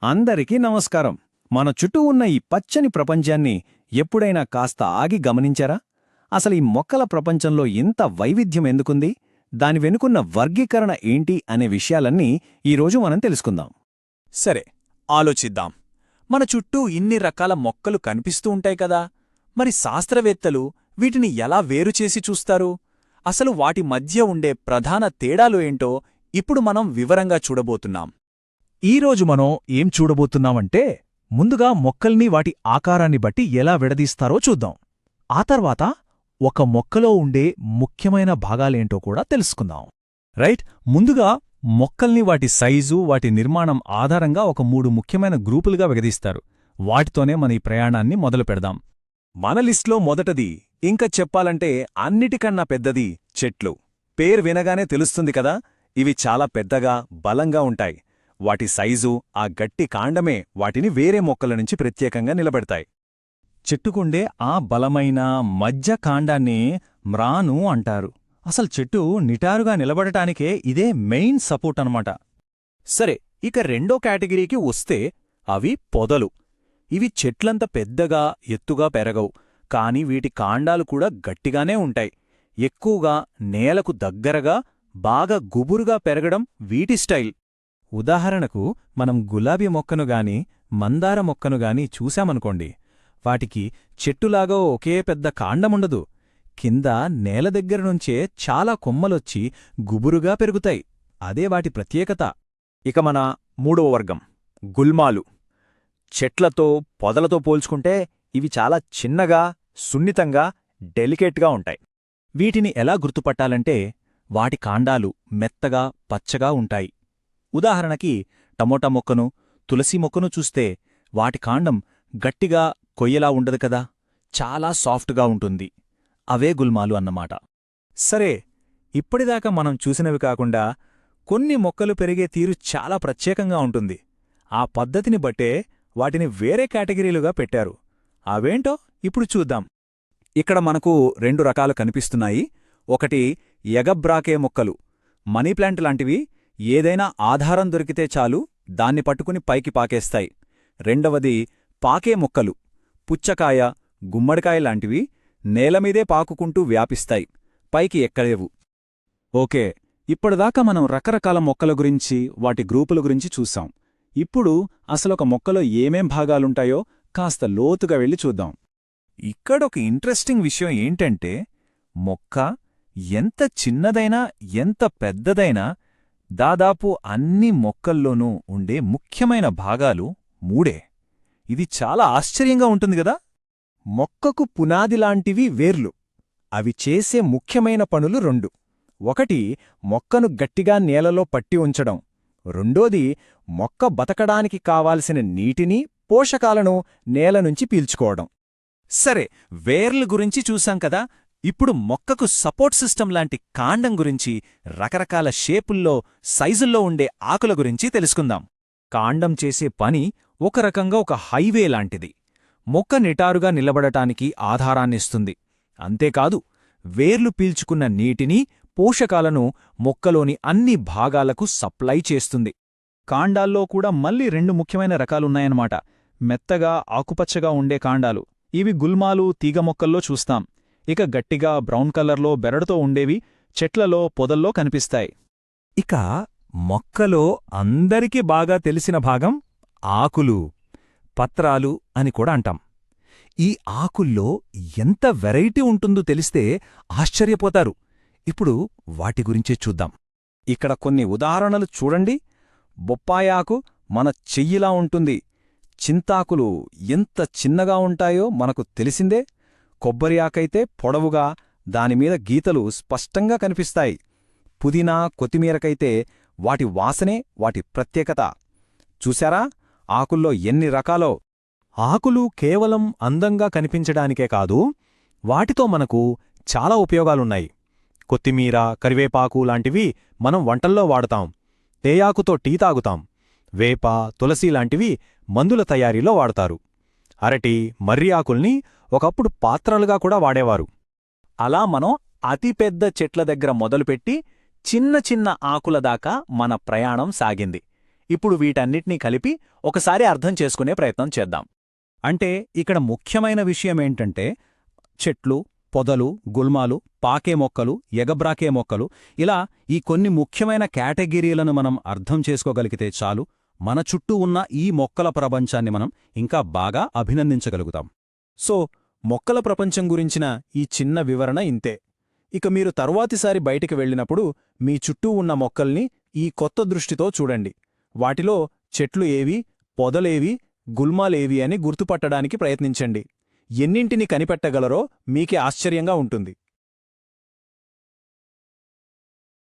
అందరికీ నమస్కారం. మన చుట్టూ ఉన్న ఈ పచ్చని ప్రపంచాన్ని ఎప్పుడైనా కాస్త ఆగి గమనించారా? అసలు ఈ మొక్కల ప్రపంచంలో ఇంత వైవిధ్యం ఎందుకుంది? దాని వెనుకున్న వర్గీకరణ ఏంటి అనే విషయాలన్నీ ఈరోజు మనం తెలుసుకుందాం. సరే, ఆలోచిద్దాం. మన చుట్టూ ఇన్ని రకాల మొక్కలు కనిపిస్తూ ఉంటాయి కదా, మరి శాస్త్రవేత్తలు వీటిని ఎలా వేరుచేసి చూస్తారు? అసలు వాటి మధ్య ఉండే ప్రధాన తేడాలు ఏంటో ఇప్పుడు మనం వివరంగా చూడబోతున్నాం. ఈరోజు మనం ఏం చూడబోతున్నామంటే, ముందుగా మొక్కల్ని వాటి ఆకారాన్ని బట్టి ఎలా విడదీస్తారో చూద్దాం. ఆ తర్వాత ఒక మొక్కలో ఉండే ముఖ్యమైన భాగాలేంటో కూడా తెలుసుకుందాం. రైట్, ముందుగా మొక్కల్ని వాటి సైజు, వాటి నిర్మాణం ఆధారంగా ఒక 3 ముఖ్యమైన గ్రూపులుగా విడదీస్తారు. వాటితోనే మన ఈ ప్రయాణాన్ని మొదలు పెడదాం. మన లిస్ట్లో మొదటది, ఇంకా చెప్పాలంటే అన్నిటికన్నా పెద్దది, చెట్లు. పేరు వినగానే తెలుస్తుంది కదా, ఇవి చాలా పెద్దగా, బలంగా ఉంటాయి. వాటి సైజు, ఆ గట్టి కాండమే వాటిని వేరే మొక్కల నుంచి ప్రత్యేకంగా నిలబెడతాయి. చెట్టుకుండే ఆ బలమైన మధ్య కాండాన్ని మ్రాను అంటారు. అసలు చెట్టు నిటారుగా నిలబడటానికే ఇదే మెయిన్ సపోర్ట్ అనమాట. సరే, ఇక రెండో కేటగిరీకి వస్తే అవి పొదలు. ఇవి చెట్లంత పెద్దగా, ఎత్తుగా పెరగవు, కాని వీటి కాండాలు కూడా గట్టిగానే ఉంటాయి. ఎక్కువగా నేలకు దగ్గరగా, బాగా గుబురుగా పెరగడం వీటి స్టైల్. ఉదాహరణకు మనం గులాబీ మొక్కను గాని మందార మొక్కను గాని చూశామనుకోండి, వాటికి చెట్టులాగా ఒకే పెద్ద కాండముండదు. కింద నేల దగ్గరనుంచే చాలా కొమ్మలొచ్చి గుబురుగా పెరుగుతాయి. అదే వాటి ప్రత్యేకత. ఇక మన మూడవ వర్గం, గుల్మాలు. చెట్లతో, పొదలతో పోల్చుకుంటే ఇవి చాలా చిన్నగా, సున్నితంగా, డెలికేట్గా ఉంటాయి. వీటిని ఎలా గుర్తుపట్టాలంటే, వాటి కాండాలు మెత్తగా, పచ్చగా ఉంటాయి. ఉదాహరణకి టమోటా మొక్కను, తులసి మొక్కను చూస్తే వాటి కాండం గట్టిగా, కొయ్యలా ఉండదు కదా, చాలా సాఫ్ట్గా ఉంటుంది. అవే గుల్మాలు అన్నమాట. సరే, ఇప్పటిదాకా మనం చూసినవి కాకుండా కొన్ని మొక్కలు పెరిగే తీరు చాలా ప్రత్యేకంగా ఉంటుంది. ఆ పద్ధతిని బట్టే వాటిని వేరే కేటగిరీలుగా పెట్టారు. అవేంటో ఇప్పుడు చూద్దాం. ఇక్కడ మనకు 2 రకాలు కనిపిస్తున్నాయి. ఒకటి ఎగబ్రాకే మొక్కలు, మనీప్లాంట్ లాంటివి. ఏదైనా ఆధారం దొరికితే చాలు దాన్ని పట్టుకుని పైకి పాకేస్తాయి. రెండవది పాకే మొక్కలు, పుచ్చకాయ, గుమ్మడికాయ లాంటివి. నేలమీదే పాకుకుంటూ వ్యాపిస్తాయి, పైకి ఎక్కలేవు. ఓకే, ఇప్పటిదాకా మనం రకరకాల మొక్కల గురించి, వాటి గ్రూపుల గురించి చూసాం. ఇప్పుడు అసలొక మొక్కలో ఏమేం భాగాలుంటాయో కాస్త లోతుగా వెళ్ళి చూద్దాం. ఇక్కడొక ఇంట్రెస్టింగ్ విషయం ఏంటంటే, మొక్క ఎంత చిన్నదైనా, ఎంత పెద్దదైనా, దాదాపు అన్ని మొక్కల్లోనూ ఉండే ముఖ్యమైన భాగాలు 3. ఇది చాలా ఆశ్చర్యంగా ఉంటుంది గదా. మొక్కకు పునాదిలాంటివి వేర్లు. అవి చేసే ముఖ్యమైన పనులు 2. ఒకటి మొక్కను గట్టిగా నేలలో పట్టి ఉంచడం. రెండోది మొక్క బతకడానికి కావాల్సిన నీటిని, పోషకాలను నేలనుంచి పీల్చుకోవడం. సరే, వేర్లు గురించి చూశాం కదా, ఇప్పుడు మొక్కకు సపోర్ట్ సిస్టమ్ లాంటి కాండం గురించి, రకరకాల షేపుల్లో, సైజుల్లో ఉండే ఆకుల గురించి తెలుసుకుందాం. కాండం చేసే పని ఒక రకంగా ఒక హైవే లాంటిది. మొక్క నిటారుగా నిలబడటానికి ఆధారాన్నిస్తుంది. అంతేకాదు, వేర్లు పీల్చుకున్న నీటిని, పోషకాలను మొక్కలోని అన్ని భాగాలకు సప్లై చేస్తుంది. కాండాల్లో కూడా మళ్ళీ 2 ముఖ్యమైన రకాలున్నాయన్నమాట. మెత్తగా, ఆకుపచ్చగా ఉండే కాండాలు, ఇవి గుల్మాలు, తీగ మొక్కల్లో చూస్తాం. ఇక గట్టిగా బ్రౌన్ కలర్లో బెరడుతో ఉండేవి చెట్లలో, పొదల్లో కనిపిస్తాయి. ఇక మొక్కలో అందరికీ బాగా తెలిసిన భాగం ఆకులు, పత్రాలు అని కూడా అంటాం. ఈ ఆకుల్లో ఎంత వెరైటీ ఉంటుందో తెలిస్తే ఆశ్చర్యపోతారు. ఇప్పుడు వాటి గురించే చూద్దాం. ఇక్కడ కొన్ని ఉదాహరణలు చూడండి. బొప్పాయాకు మన చెయ్యిలా ఉంటుంది. చింతాకులు ఎంత చిన్నగా ఉంటాయో మనకు తెలిసిందే. కొబ్బరి ఆకైతే పొడవుగా, దానిమీద గీతలు స్పష్టంగా కనిపిస్తాయి. పుదీనా, కొత్తిమీరకైతే వాటి వాసనే వాటి ప్రత్యేకత. చూశారా ఆకుల్లో ఎన్ని రకాలో? ఆకులు కేవలం అందంగా కనిపించడానికే కాదు, వాటితో మనకు చాలా ఉపయోగాలున్నాయి. కొత్తిమీర, కరివేపాకు లాంటివి మనం వంటల్లో వాడతాం. తేయాకుతో టీ తాగుతాం. వేప, తులసి లాంటివి మందుల తయారీలో వాడతారు. అరటి, మర్రి ఆకుల్ని ఒకప్పుడు పాత్రలుగా కూడా వాడేవారు. అలా మనం అతిపెద్ద చెట్ల దగ్గర మొదలుపెట్టి చిన్న చిన్న ఆకుల దాకా మన ప్రయాణం సాగింది. ఇప్పుడు వీటన్నిటినీ కలిపి ఒకసారి అర్థం చేసుకునే ప్రయత్నం చేద్దాం. అంటే ఇక్కడ ముఖ్యమైన విషయమేంటంటే చెట్లు, పొదలు, గుల్మాలు, పాకే మొక్కలు, ఎగబ్రాకే మొక్కలు ఇలా ఈ కొన్ని ముఖ్యమైన కేటగిరీలను మనం అర్థం చేసుకోగలిగితే చాలు, మన చుట్టూ ఉన్న ఈ మొక్కల ప్రపంచాన్ని మనం ఇంకా బాగా అభినందించగలుగుతాం. సో మొక్కల ప్రపంచం గురించిన ఈ చిన్న వివరణ ఇంతే. ఇక మీరు తరువాతిసారి బయటికి వెళ్ళినప్పుడు మీ చుట్టూ ఉన్న మొక్కల్ని ఈ కొత్త దృష్టితో చూడండి. వాటిలో చెట్లు ఏవి, పొదలేవి, గుల్మాలేవి అని గుర్తుపట్టడానికి ప్రయత్నించండి. ఎన్నింటిని కనిపెట్టగలరో మీకే ఆశ్చర్యంగా ఉంటుంది.